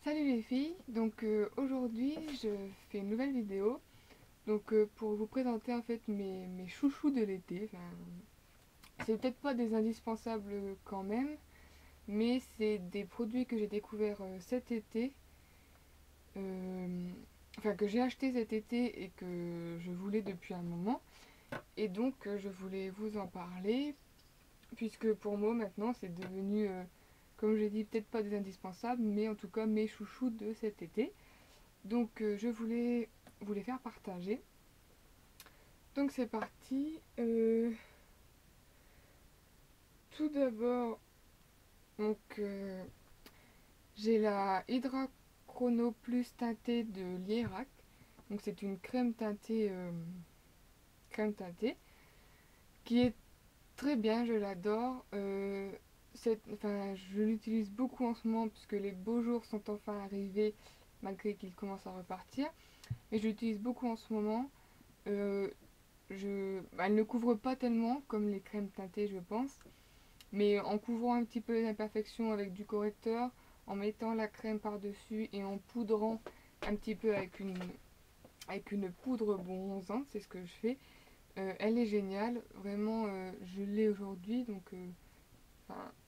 Salut les filles, donc aujourd'hui je fais une nouvelle vidéo pour vous présenter en fait mes chouchous de l'été. Enfin, c'est peut-être pas des indispensables quand même, mais c'est des produits que j'ai découverts cet été, euh, enfin que j'ai acheté cet été et que je voulais depuis un moment. Et donc je voulais vous en parler, puisque pour moi maintenant c'est devenu, comme j'ai dit, peut-être pas des indispensables, mais en tout cas mes chouchous de cet été. Donc je voulais vous les faire partager. Donc c'est parti. Tout d'abord, donc j'ai la Hydra Chrono Plus teintée de Lierac. Donc c'est une crème teintée qui est très bien, je l'adore. Enfin, je l'utilise beaucoup en ce moment puisque les beaux jours sont enfin arrivés malgré qu'ils commencent à repartir. Et je l'utilise beaucoup en ce moment. Euh, Elle ne couvre pas tellement comme les crèmes teintées, je pense, mais en couvrant un petit peu les imperfections avec du correcteur, en mettant la crème par-dessus et en poudrant un petit peu avec une poudre bronzante, c'est ce que je fais. Elle est géniale, vraiment, je l'ai aujourd'hui, donc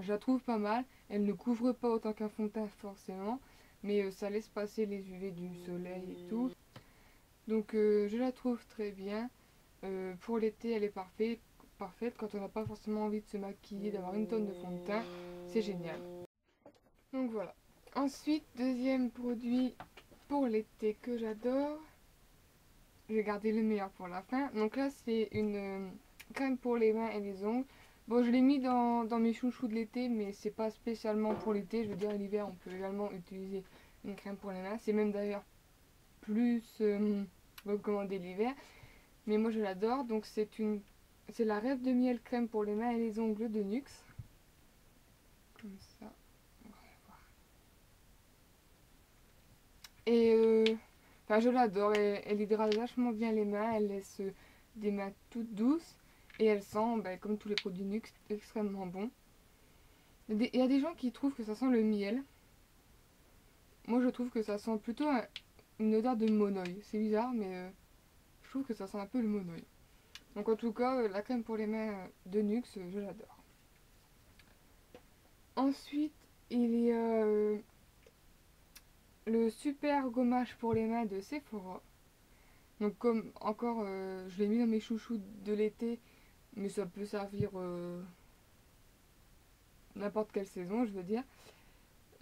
je la trouve pas mal. Elle ne couvre pas autant qu'un fond de teint forcément, mais ça laisse passer les UV du soleil et tout. Donc je la trouve très bien. Pour l'été, elle est parfaite quand on n'a pas forcément envie de se maquiller, d'avoir une tonne de fond de teint. C'est génial. Donc voilà. Ensuite, deuxième produit pour l'été que j'adore. Je vais garder le meilleur pour la fin. Donc là, c'est une crème pour les mains et les ongles. Bon, je l'ai mis dans mes chouchous de l'été, mais c'est pas spécialement pour l'été. Je veux dire, l'hiver, on peut également utiliser une crème pour les mains. C'est même d'ailleurs plus recommandé l'hiver. Mais moi je l'adore, donc c'est la Rêve de miel crème pour les mains et les ongles de Nuxe. Comme ça, on va voir. Et enfin je l'adore, elle hydrate vachement bien les mains, elle laisse des mains toutes douces et elle sent, comme tous les produits Nuxe, extrêmement bon. Il y a des gens qui trouvent que ça sent le miel. Moi je trouve que ça sent plutôt une odeur de monoï. C'est bizarre, mais je trouve que ça sent un peu le monoï. Donc en tout cas, la crème pour les mains de Nuxe, je l'adore. Ensuite, il y a le super gommage pour les mains de Sephora. Donc comme encore, je l'ai mis dans mes chouchous de l'été, mais ça peut servir n'importe quelle saison, je veux dire.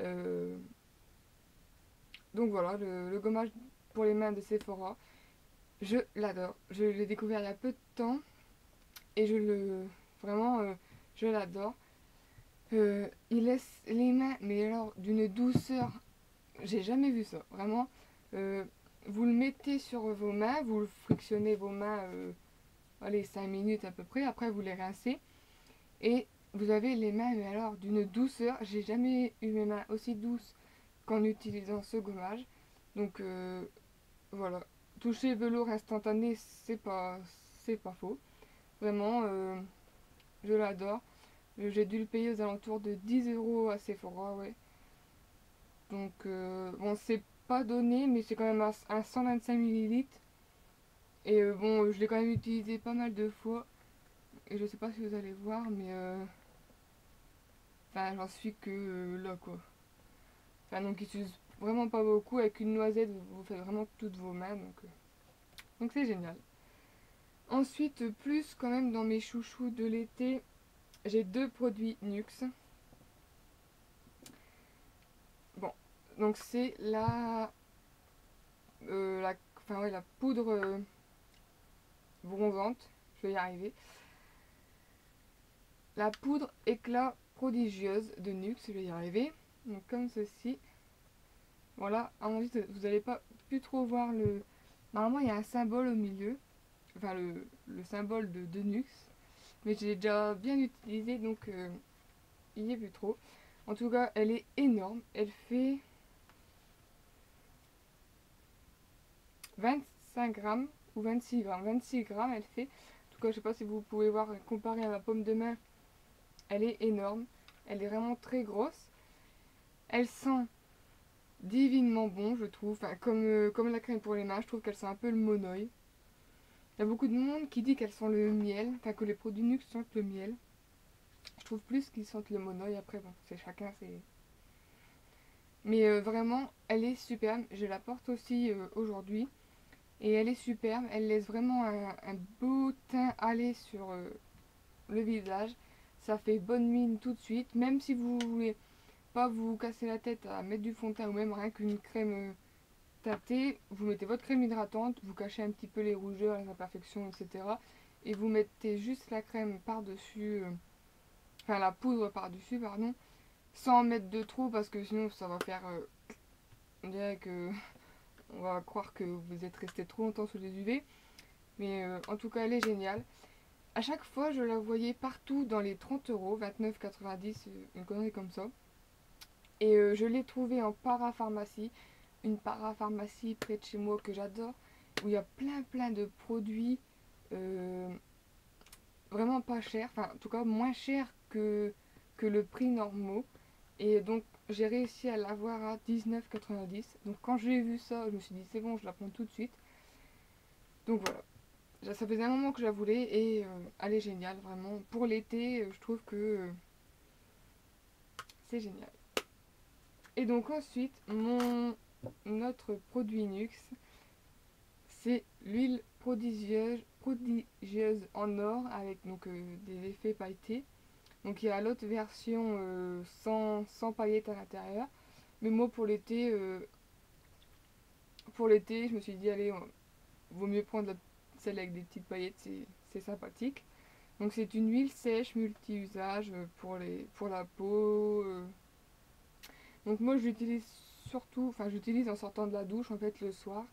Euh, donc voilà, le gommage pour les mains de Sephora, je l'adore. Je l'ai découvert il y a peu de temps et vraiment, je l'adore. Il laisse les mains, mais alors d'une douceur, j'ai jamais vu ça, vraiment. Euh, Vous le mettez sur vos mains, vous le frictionnez vos mains, allez, 5 minutes à peu près, après vous les rincez. Et vous avez les mains, mais alors d'une douceur, j'ai jamais eu mes mains aussi douces qu'en utilisant ce gommage. Donc voilà, toucher velours instantané, c'est pas faux. Vraiment, je l'adore. J'ai dû le payer aux alentours de 10 € à Sephora, ouais. Donc bon, c'est pas donné, mais c'est quand même un 125 millilitres. Et bon, je l'ai quand même utilisé pas mal de fois. Et je sais pas si vous allez voir, mais enfin, j'en suis que là, quoi. Enfin, donc, il s'use vraiment pas beaucoup. Avec une noisette, vous faites vraiment toutes vos mains. Donc c'est génial. Ensuite, plus quand même dans mes chouchous de l'été, j'ai deux produits Nuxe. Bon, donc c'est enfin, ouais, la poudre bronzante. Je vais y arriver. La poudre éclat prodigieuse de Nuxe, je vais y arriver. Donc comme ceci. Voilà, à mon avis, vous n'allez pas plus trop voir le... Normalement, il y a un symbole au milieu. Enfin, le symbole de Nuxe. Mais j'ai déjà bien utilisé, donc il n'y est plus trop. En tout cas, elle est énorme. Elle fait 25 grammes ou 26 grammes. 26 grammes, elle fait. En tout cas, je sais pas si vous pouvez voir, comparée à ma paume de main, elle est énorme. Elle est vraiment très grosse. Elle sent divinement bon, je trouve. Enfin, comme la crème pour les mains, je trouve qu'elle sent un peu le monoï. Il y a beaucoup de monde qui dit qu'elles sentent le miel, enfin que les produits Nuxe sentent le miel. Je trouve plus qu'ils sentent le monoï. Après, bon, c'est chacun, c'est. Mais vraiment, elle est superbe. Je la porte aussi aujourd'hui. Et elle est superbe. Elle laisse vraiment un beau teint aller sur le visage. Ça fait bonne mine tout de suite. Même si vous voulez pas vous casser la tête à mettre du fond de teint ou même rien qu'une crème teintée, vous mettez votre crème hydratante, vous cachez un petit peu les rougeurs, les imperfections, etc. Et vous mettez juste la crème par-dessus, enfin la poudre par-dessus, pardon, sans en mettre de trop parce que sinon ça va faire. On dirait que. On va croire que vous êtes resté trop longtemps sous les UV. Mais en tout cas, elle est géniale. À chaque fois, je la voyais partout dans les 30 €, 29,90, une connerie comme ça. Et je l'ai trouvée en parapharmacie, une parapharmacie près de chez moi que j'adore, où il y a plein de produits euh, vraiment pas chers, enfin en tout cas moins chers que le prix normaux. Et donc j'ai réussi à l'avoir à 19,90. Donc quand j'ai vu ça, je me suis dit c'est bon, je la prends tout de suite. Donc voilà, ça faisait un moment que je la voulais et elle est géniale vraiment. Pour l'été, je trouve que c'est génial. Et donc ensuite, mon autre produit Nuxe, c'est l'huile prodigieuse en or avec donc des effets pailletés. Donc il y a l'autre version sans paillettes à l'intérieur. Mais moi pour l'été, je me suis dit allez, vaut mieux prendre celle avec des petites paillettes, c'est sympathique. Donc c'est une huile sèche multi-usage pour la peau. Donc moi j'utilise surtout, enfin j'utilise en sortant de la douche en fait le soir.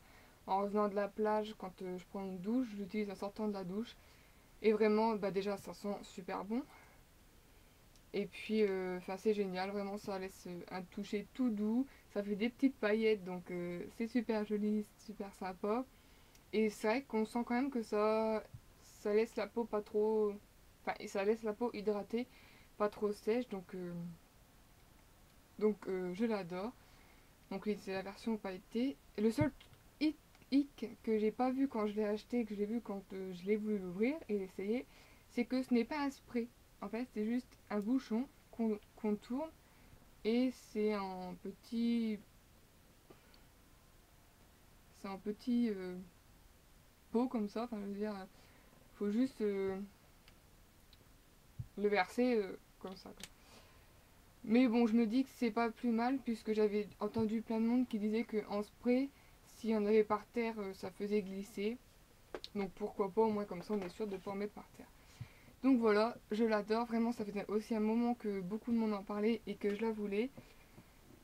En revenant de la plage, quand je prends une douche, j'utilise en sortant de la douche. Et vraiment, bah déjà ça sent super bon. Et puis, c'est génial, vraiment ça laisse un toucher tout doux. Ça fait des petites paillettes, donc c'est super joli, super sympa. Et c'est vrai qu'on sent quand même que ça laisse la peau pas trop. Enfin, et ça laisse la peau hydratée, pas trop sèche, donc je l'adore. Donc oui, c'est la version pailletée. Et le seul hic que j'ai pas vu quand je l'ai acheté, que j'ai vu quand je l'ai voulu l'ouvrir et l'essayer, c'est que ce n'est pas un spray. En fait, c'est juste un bouchon qu'on tourne et c'est un petit pot comme ça. Enfin, je veux dire, faut juste le verser comme ça, quoi. Mais bon, je me dis que c'est pas plus mal puisque j'avais entendu plein de monde qui disait qu'en spray, s'il y en avait par terre, ça faisait glisser. Donc pourquoi pas, au moins comme ça on est sûr de ne pas en mettre par terre. Donc voilà, je l'adore, vraiment ça faisait aussi un moment que beaucoup de monde en parlait et que je la voulais.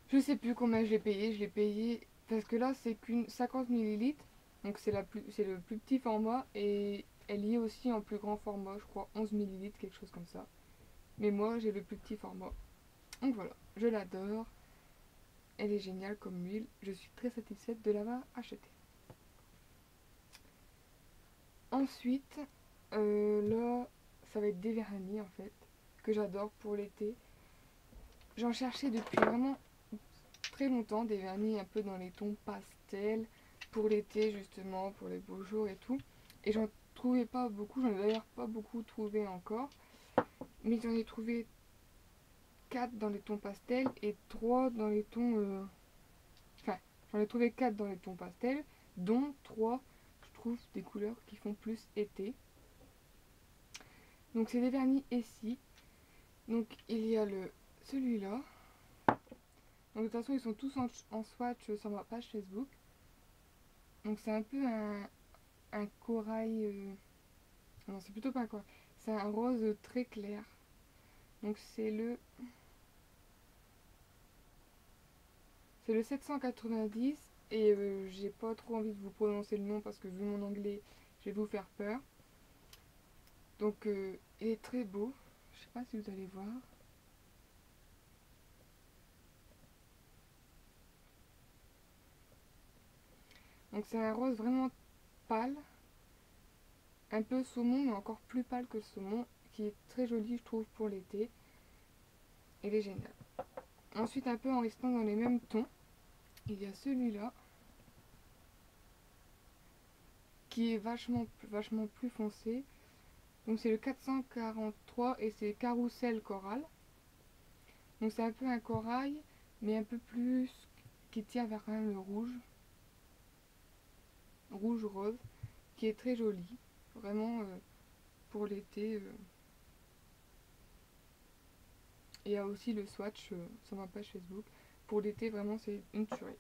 Je sais plus combien je l'ai payé parce que là c'est qu'une 50 millilitres. Donc c'est le plus petit format et elle y est aussi en plus grand format, je crois 11 millilitres, quelque chose comme ça. Mais moi j'ai le plus petit format. Donc voilà, je l'adore. Elle est géniale comme huile. Je suis très satisfaite de l'avoir achetée. Ensuite, là, ça va être des vernis en fait, que j'adore pour l'été. J'en cherchais depuis vraiment très longtemps, des vernis un peu dans les tons pastels, pour l'été justement, pour les beaux jours et tout. Et j'en trouvais pas beaucoup, j'en ai d'ailleurs pas beaucoup trouvé encore. Mais j'en ai trouvé 4 dans les tons pastels et 3 dans les tons... Enfin, j'en ai trouvé 4 dans les tons pastels, dont 3 je trouve des couleurs qui font plus été. Donc c'est des vernis Essie. Donc il y a celui-là. Donc de toute façon ils sont tous en swatch sur ma page Facebook. Donc c'est un peu un corail. Non, c'est plutôt pas un corail. C'est un rose très clair. Donc c'est le 790 et j'ai pas trop envie de vous prononcer le nom parce que vu mon anglais, je vais vous faire peur. Donc il est très beau. Je sais pas si vous allez voir. Donc c'est un rose vraiment pâle, un peu saumon mais encore plus pâle que le saumon, qui est très joli je trouve pour l'été. Il est génial. Ensuite un peu en restant dans les mêmes tons, Il y a celui-là qui est vachement plus foncé. Donc c'est le 443 et c'est Carousel Coral. Donc c'est un peu un corail, mais un peu plus qui tient vers quand même le rouge rose, qui est très joli. Vraiment pour l'été. Et il y a aussi le swatch sur ma page Facebook. Pour l'été, vraiment, c'est une tuerie.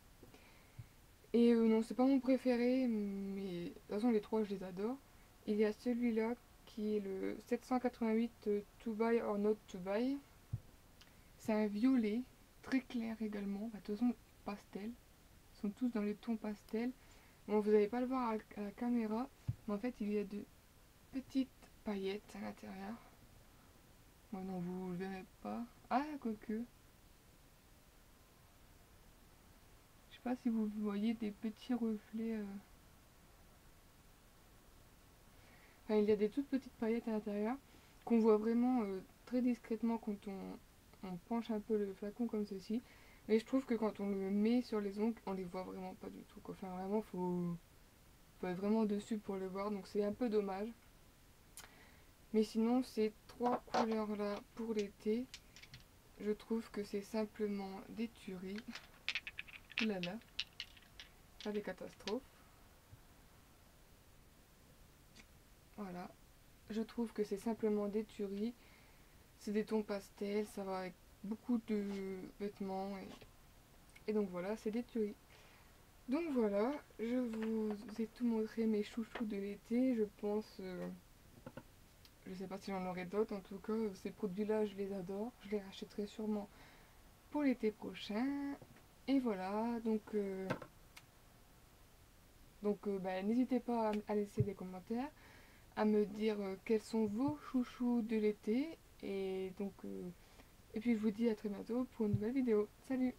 Et non, c'est pas mon préféré, mais de toute façon, les trois, je les adore. Il y a celui-là qui est le 788 To Buy or Not To Buy. C'est un violet, très clair également. Bah, de toute façon, pastel. Ils sont tous dans les tons pastel. Bon, vous n'allez pas le voir à la caméra, mais en fait, il y a de petites paillettes à l'intérieur. Bon, non, vous le verrez pas. Ah, quoique. Je sais pas si vous voyez des petits reflets. Enfin, il y a des toutes petites paillettes à l'intérieur qu'on voit vraiment très discrètement quand on penche un peu le flacon comme ceci. Mais je trouve que quand on le met sur les ongles, on les voit vraiment pas du tout, quoi. Enfin, vraiment, faut être vraiment dessus pour le voir, donc c'est un peu dommage. Mais sinon, ces trois couleurs-là pour l'été, je trouve que c'est simplement des tueries. Ouh là là, pas des catastrophes. Voilà, je trouve que c'est simplement des tueries. C'est des tons pastels, ça va avec beaucoup de vêtements. Et donc voilà, c'est des tueries. Donc voilà, je vous ai tout montré mes chouchous de l'été. Je pense, je sais pas si j'en aurai d'autres. En tout cas, ces produits-là, je les adore. Je les rachèterai sûrement pour l'été prochain. Et voilà, bah, n'hésitez pas à laisser des commentaires, à me dire quels sont vos chouchous de l'été. Et puis je vous dis à très bientôt pour une nouvelle vidéo. Salut!